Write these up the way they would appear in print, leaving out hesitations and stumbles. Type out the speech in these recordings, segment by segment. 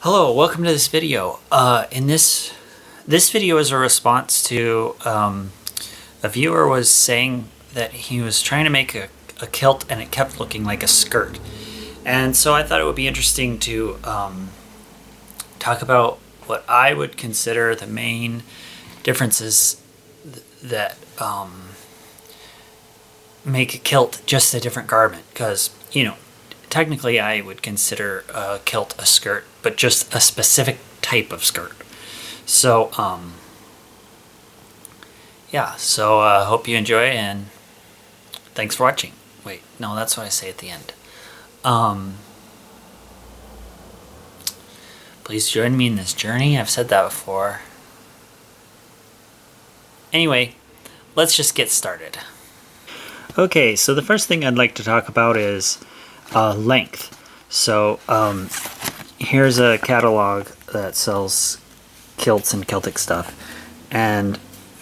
Hello, welcome to this video. In this video is a response to a viewer was saying that he was trying to make a kilt and it kept looking like a skirt. And so I thought it would be interesting to talk about what I would consider the main differences that make a kilt just a different garment. Because, technically I would consider a kilt a skirt, but just a specific type of skirt. So, hope you enjoy, and thanks for watching. Wait, no, that's what I say at the end. Please join me in this journey. I've said that before. Anyway, let's just get started. Okay, so the first thing I'd like to talk about is length. So here's a catalog that sells kilts and Celtic stuff, and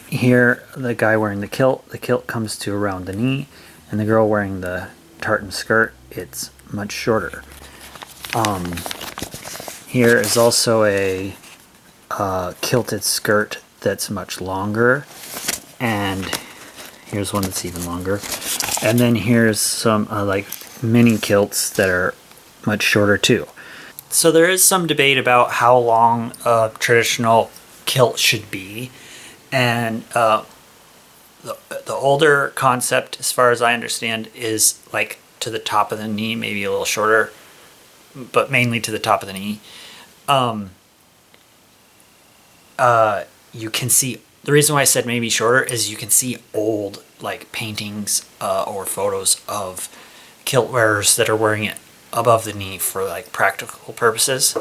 here the guy wearing the kilt comes to around the knee, and the girl wearing the tartan skirt, it's much shorter. Here is also a kilted skirt that's much longer, and here's one that's even longer, and then here's some like mini kilts that are much shorter too. So there is some debate about how long a traditional kilt should be, and the older concept, as far as I understand, is like to the top of the knee, maybe a little shorter, but mainly to the top of the knee. You can see, the reason why I said maybe shorter is you can see old like paintings or photos of kilt wearers that are wearing it above the knee for like practical purposes.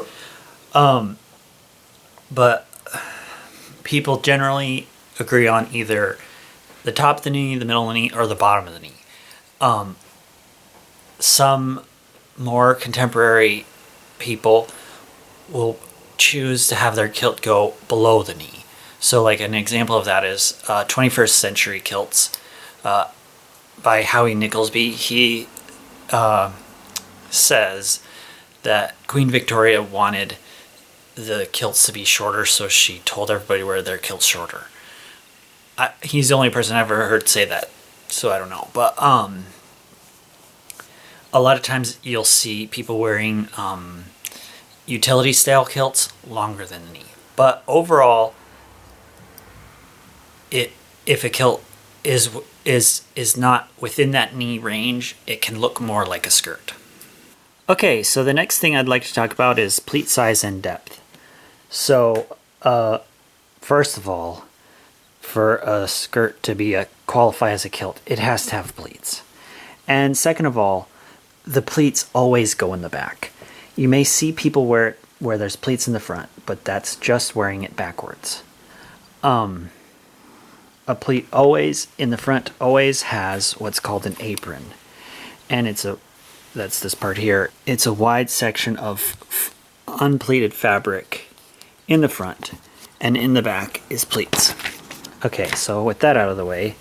But people generally agree on either the top of the knee, the middle of the knee, or the bottom of the knee. Some more contemporary people will choose to have their kilt go below the knee. So like an example of that is 21st Century Kilts by Howie Nicholsby. He says that Queen Victoria wanted the kilts to be shorter, so she told everybody to wear their kilts shorter. He's the only person I've ever heard say that, so I don't know. But a lot of times you'll see people wearing utility style kilts longer than the knee. But overall, if a kilt is not within that knee range, it can look more like a skirt. Okay, so the next thing I'd like to talk about is pleat size and depth. So, first of all, for a skirt to qualify as a kilt, it has to have pleats. And second of all, the pleats always go in the back. You may see people wear it where there's pleats in the front, but that's just wearing it backwards. A pleat always in the front always has what's called an apron, and that's this part here. It's a wide section of unpleated fabric in the front, and in the back is pleats. Okay, so with that out of the way,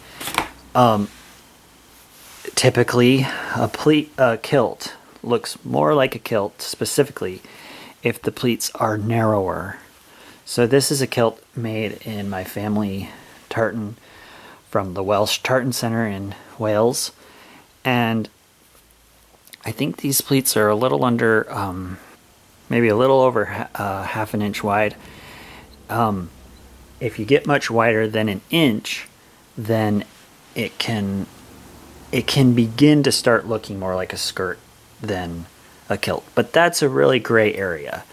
typically a kilt looks more like a kilt, specifically if the pleats are narrower. So this is a kilt made in my family tartan from the Welsh Tartan Center in Wales, and I think these pleats are a little under, maybe a little over half an inch wide. If you get much wider than an inch, then it can begin to start looking more like a skirt than a kilt. But that's a really gray area.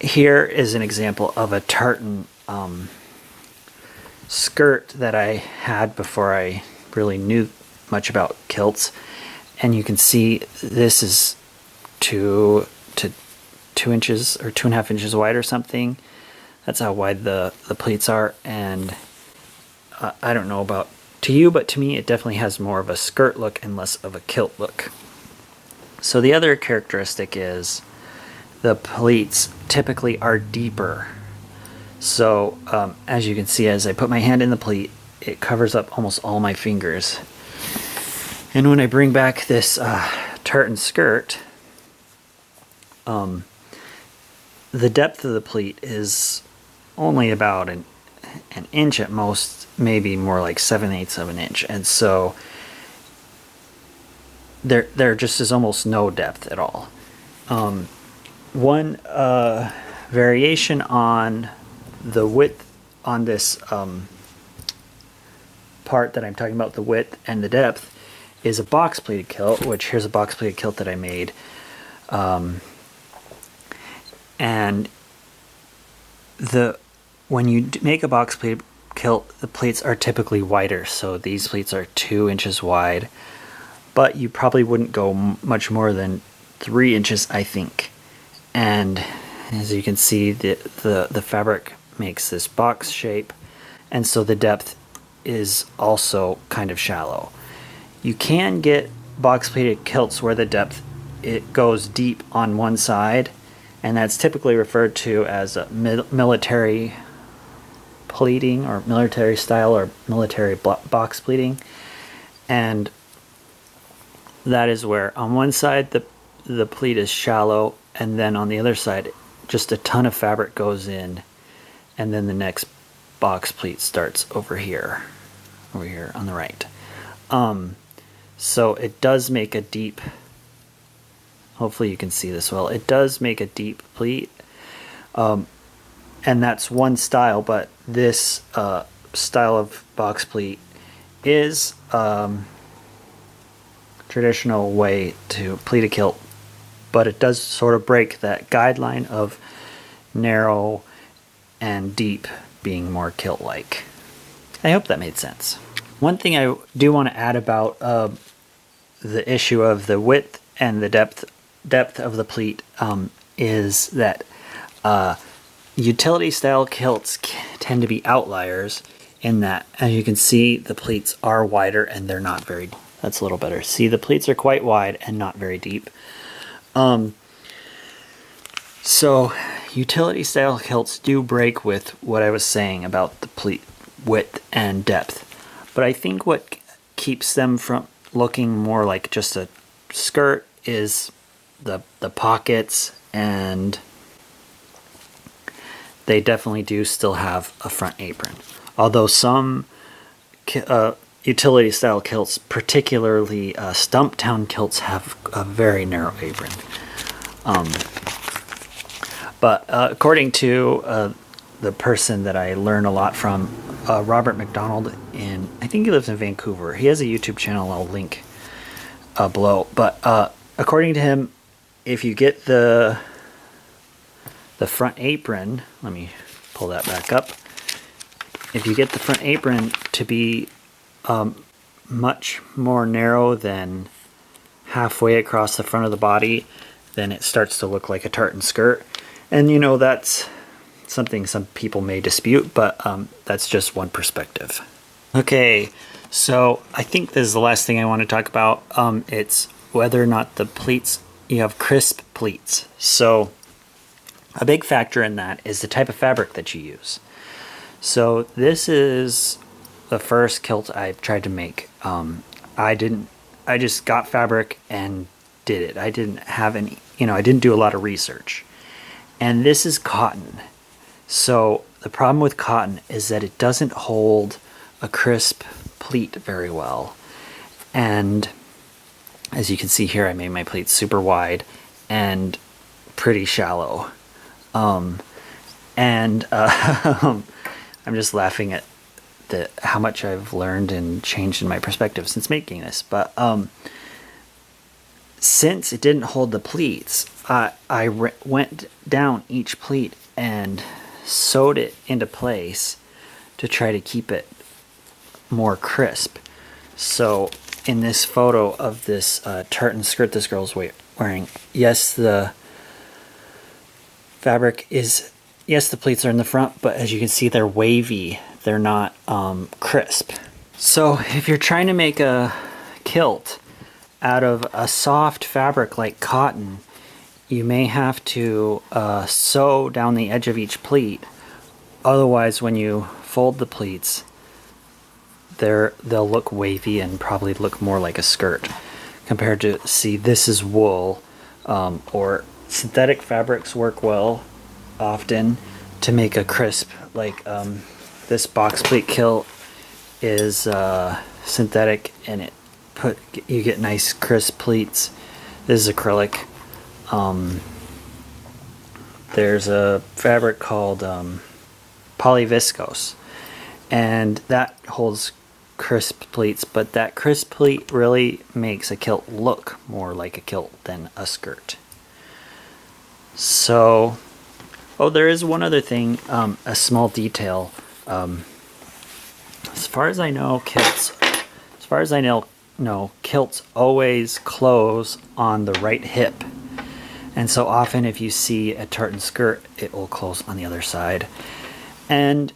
Here is an example of a tartan skirt that I had before I really knew much about kilts, and you can see this is 2 to 2 inches or 2.5 inches wide or something. That's how wide the pleats are, and I don't know about to you, but to me it definitely has more of a skirt look and less of a kilt look. So the other characteristic is the pleats typically are deeper. So as you can see, as I put my hand in the pleat, it covers up almost all my fingers. And when I bring back this tartan skirt, the depth of the pleat is only about an inch at most, maybe more like 7/8 of an inch, and so there just is almost no depth at all. One variation on the width on this part that I'm talking about, the width and the depth, is a box pleated kilt, which here's a box pleated kilt that I made. And when you make a box pleated kilt, the pleats are typically wider. So these pleats are 2 inches wide, but you probably wouldn't go much more than 3 inches, I think. And as you can see, the fabric makes this box shape, and so the depth is also kind of shallow. You can get box pleated kilts where the depth, it goes deep on one side, and that's typically referred to as a military pleating, or military style, or military box pleating. And that is where on one side the pleat is shallow, and then on the other side just a ton of fabric goes in, and then the next box pleat starts over here on the right. So it does make a deep, hopefully you can see this well, it does make a deep pleat, and that's one style. But this style of box pleat is traditional way to pleat a kilt, but it does sort of break that guideline of narrow and deep being more kilt-like. I hope that made sense. One thing I do want to add about the issue of the width and the depth of the pleat is that utility style kilts tend to be outliers in that, as you can see, the pleats are wider and they're not very, that's a little better. See, the pleats are quite wide and not very deep. So utility style kilts do break with what I was saying about the pleat width and depth, but I think what keeps them from looking more like just a skirt is the pockets, and they definitely do still have a front apron. Although some utility style kilts, particularly Stumptown kilts, have a very narrow apron. But according to the person that I learn a lot from, Robert MacDonald, I think he lives in Vancouver. He has a YouTube channel I'll link below. But according to him, if you get the front apron, let me pull that back up. If you get the front apron to be much more narrow than halfway across the front of the body, then it starts to look like a tartan skirt. And you know, that's something some people may dispute, but that's just one perspective. Okay, so I think this is the last thing I want to talk about. It's whether or not the pleats, you have crisp pleats. So a big factor in that is the type of fabric that you use. So this is the first kilt I've tried to make. I just got fabric and did it. I didn't have any, I didn't do a lot of research. And this is cotton. So the problem with cotton is that it doesn't hold a crisp pleat very well. And as you can see here, I made my pleats super wide and pretty shallow. I'm just laughing at how much I've learned and changed in my perspective since making this. But since it didn't hold the pleats, I went down each pleat and sewed it into place to try to keep it more crisp. So in this photo of this tartan skirt this girl's wearing, yes, the fabric is, yes, the pleats are in the front, but as you can see, they're wavy. They're not crisp. So if you're trying to make a kilt out of a soft fabric like cotton, you may have to sew down the edge of each pleat. Otherwise, when you fold the pleats, they'll look wavy and probably look more like a skirt compared to, see, this is wool, or synthetic fabrics work well often to make a crisp. Like this box pleat kilt is synthetic, and you get nice crisp pleats. This is acrylic. There's a fabric called polyviscose, and that holds crisp pleats, but that crisp pleat really makes a kilt look more like a kilt than a skirt. So, oh, there is one other thing, a small detail. As far as I know, kilts always close on the right hip. And so often if you see a tartan skirt, it will close on the other side. And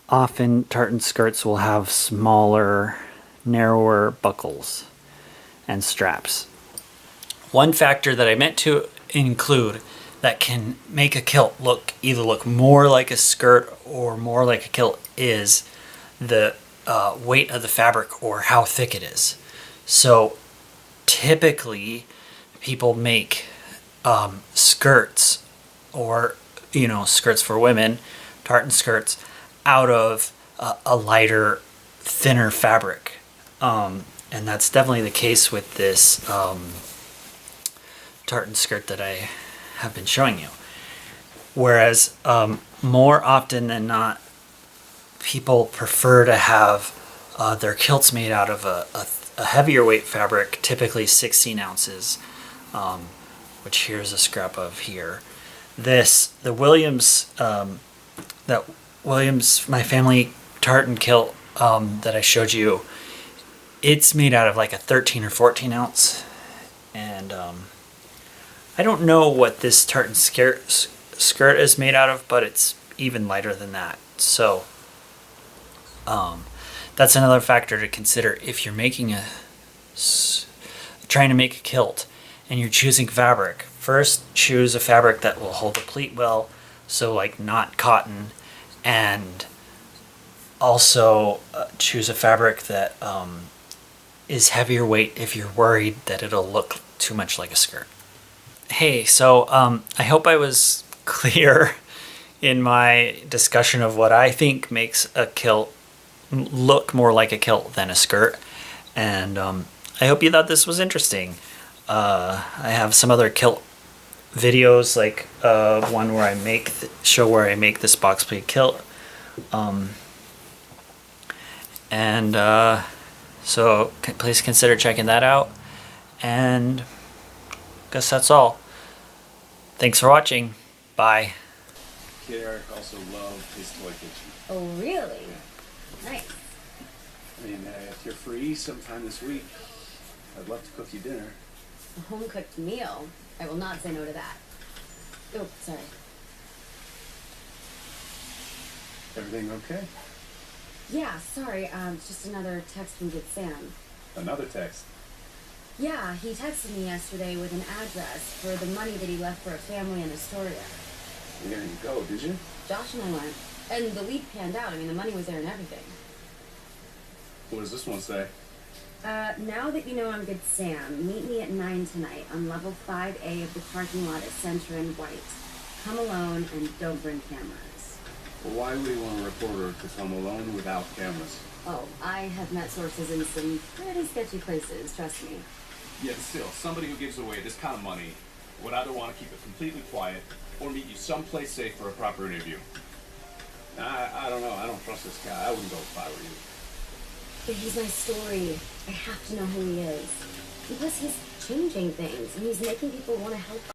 often tartan skirts will have smaller, narrower buckles and straps. One factor that I meant to include that can make a kilt either look more like a skirt or more like a kilt is the weight of the fabric or how thick it is. So typically people make skirts, or skirts for women, tartan skirts, out of a lighter, thinner fabric, and that's definitely the case with this tartan skirt that I have been showing you. Whereas more often than not, people prefer to have their kilts made out of a heavier weight fabric, typically 16 ounces, which here's a scrap of here. The Williams, my family tartan kilt that I showed you, it's made out of like a 13 or 14 ounce. And I don't know what this tartan skirt is made out of, but it's even lighter than that. So that's another factor to consider if you're trying to make a kilt and you're choosing fabric. First, choose a fabric that will hold the pleat well, so like not cotton, and also choose a fabric that is heavier weight if you're worried that it'll look too much like a skirt. Hey, so I hope I was clear in my discussion of what I think makes a kilt look more like a kilt than a skirt, and I hope you thought this was interesting. I have some other kilt videos, like one where I show where I make this box pleat kilt, so please consider checking that out, and I guess that's all. Thanks for watching. Bye. Kid Eric also loved his toy kitchen. Oh, really? Nice. I mean, if you're free sometime this week, I'd love to cook you dinner. A home-cooked meal? I will not say no to that. Oh, sorry. Everything okay? Yeah, sorry. Just another text from Good Sam. Another text? Yeah, he texted me yesterday with an address for the money that he left for a family in Astoria. You didn't go, did you? Josh and I went. And the lead panned out. I mean, the money was there and everything. What does this one say? Now that you know I'm Good Sam, meet me at 9 tonight on level 5A of the parking lot at Center in White. Come alone and don't bring cameras. Well, why would you want a reporter to come alone without cameras? Oh, I have met sources in some pretty sketchy places, trust me. Yet still, somebody who gives away this kind of money would either want to keep it completely quiet or meet you someplace safe for a proper interview. I don't know. I don't trust this guy. I wouldn't go if I were you. But he's my story. I have to know who he is. And plus, he's changing things, and he's making people want to help